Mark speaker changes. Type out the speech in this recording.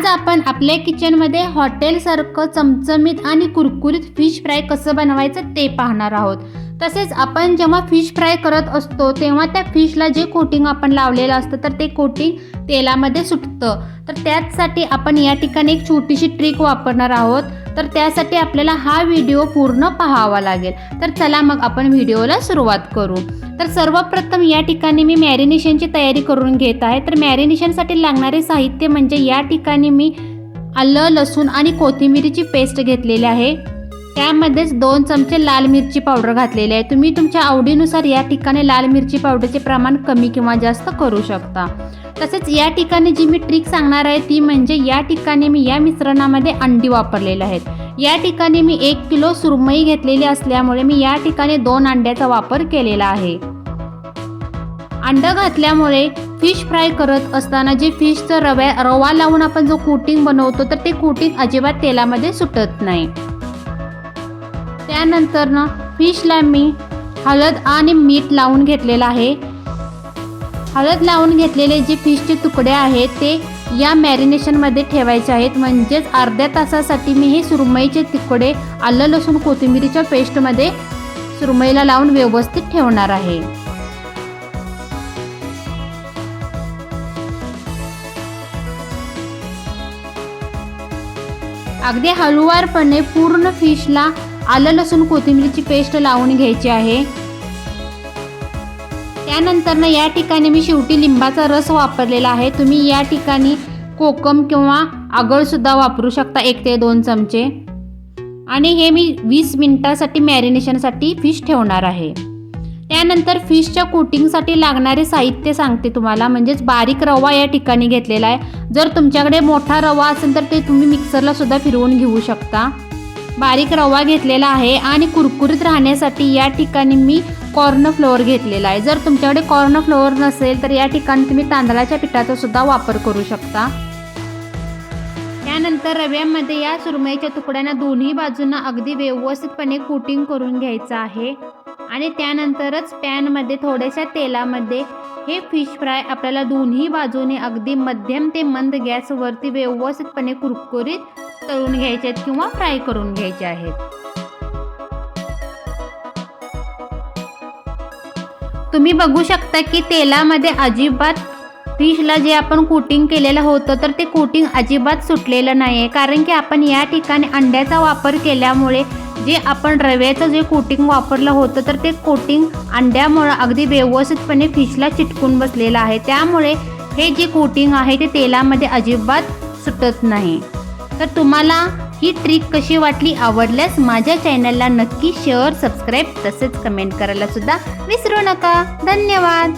Speaker 1: आज आपण आपल्या किचनमध्ये हॉटेलसारखं चमचमीत आणि कुरकुरीत फिश फ्राय कसं बनवायचं ते पाहणार आहोत। तसेच आपण जेव्हा फिश फ्राय करत असतो तेव्हा त्या फिशला जे कोटिंग आपण लावलेलं असतं तर ते कोटिंग तेलामध्ये सुटतं। तर त्यासाठी आपण या ठिकाणी एक छोटीशी ट्रिक वापरणार आहोत। तर त्यासाठी आपल्याला हा व्हिडिओ पूर्ण पाहावा लागेल। तर चला मग आपण व्हिडिओला सुरुवात करू। तर सर्वप्रथम या ठिकाणी मी मॅरिनेशनची तयारी करून घेत आहे। तर मॅरिनेशनसाठी लागणारे साहित्य म्हणजे या ठिकाणी मी आलं, लसूण आणि कोथिंबीरीची पेस्ट घेतलेली आहे। त्यामध्येच 2 चमचे लाल मिरची पावडर घातलेली आहे। तुम्ही तुमच्या आवडीनुसार या ठिकाणी लाल मिरची पावडरचे प्रमाण कमी किंवा जास्त करू शकता। तसेच या ठिकाणी जी मी ट्रिक सांगणार आहे ती म्हणजे या ठिकाणी मी या मिश्रणामध्ये अंडी वापरलेले आहेत। या ठिकाणी मी 1 किलो सुरमई घेतलेली असल्यामुळे मी या ठिकाणी 2 अंड्याचा वापर केलेला आहे। अंडं घातल्यामुळे फिश फ्राय करत असताना जे फिशचं रवा लावून आपण जो कोटिंग बनवतो तर ते कोटिंग अजिबात तेलामध्ये सुटत नाही। त्यानंतर फिशला मी हळद आणि मीठ लावून घेतलेलं आहे। हळद लावून घेतलेले जे फिशचे तुकडे आहेत ते या मॅरिनेशनमध्ये ठेवायचे आहेत। म्हणजेच अर्ध्या तासासाठी मी हे सुरमईचे तुकडे आलं, लसूण, कोथिंबीरीच्या पेस्टमध्ये सुरमईला लावून व्यवस्थित ठेवणार आहे। अगदी हळूवारपणे पूर्ण फिशला आलं, लसूण, कोथिंबीरीची पेस्ट लावून घ्यायची आहे। त्यानंतर या ठिकाणी मी शेवटी लिंबाचा रस वापरलेला आहे। तुम्ही या ठिकाणी कोकम किंवा आगळसुद्धा वापरू शकता 1 ते 2 चमचे। आणि हे मी 20 मिनिटासाठी मॅरिनेशनसाठी फिश ठेवणार आहे। त्यानंतर फिशच्या कोटिंगसाठी लागणारे साहित्य सांगते तुम्हाला। म्हणजेच बारीक रवा या ठिकाणी घेतलेला आहे। जर तुमच्याकडे मोठा रवा असेल तर ते तुम्ही मिक्सरला सुद्धा फिरवून घेऊ शकता। बारीक रवा घेतलेला आहे आणि कुरकुरीत राहण्यासाठी या ठिकाणी मी कॉर्न फ्लोअर घेतलेला आहे। जर तुमच्याकडे कॉर्न फ्लोअर नसेल तर या ठिकाणी तुम्ही तांदळाच्या पिठाचा सुद्धा वापर करू शकता। त्यानंतर रव्यामध्ये या सुरमईच्या तुकड्यांना दोन्ही बाजूंना अगदी व्यवस्थितपणे कोटिंग करून घ्यायचं आहे। आणि त्यानंतरच पॅनमध्ये थोड्याशा तेलामध्ये हे फिश फ्राय आपल्याला दोन्ही बाजूने अगदी मध्यम ते मंद गॅसवरती व्यवस्थितपणे कुरकुरीत तळून घ्यायचे आहेत किंवा फ्राय करून घ्यायचे आहेत। तुम्ही बघू शकता की तेलामध्ये अजिबात फिशला जे आपण कोटिंग केलेलं होतं तर ते कोटिंग अजिबात सुटलेलं नाही आहे। कारण की आपण या ठिकाणी अंड्याचा वापर केल्यामुळे जे आपण रव्याचं जे कोटिंग वापरलं होतं तर ते कोटिंग अंड्यामुळे अगदी व्यवस्थितपणे फिशला चिटकून बसलेलं आहे। त्यामुळे हे जे कोटिंग आहे ते तेलामध्ये अजिबात सुटत नाही। तर तुम्हाला ही ट्रिक कशी वाटली? आवडल्यास माझ्या चॅनलला नक्की शेअर, सबस्क्राईब तसेच कमेंट करायला सुद्धा विसरू नका। धन्यवाद।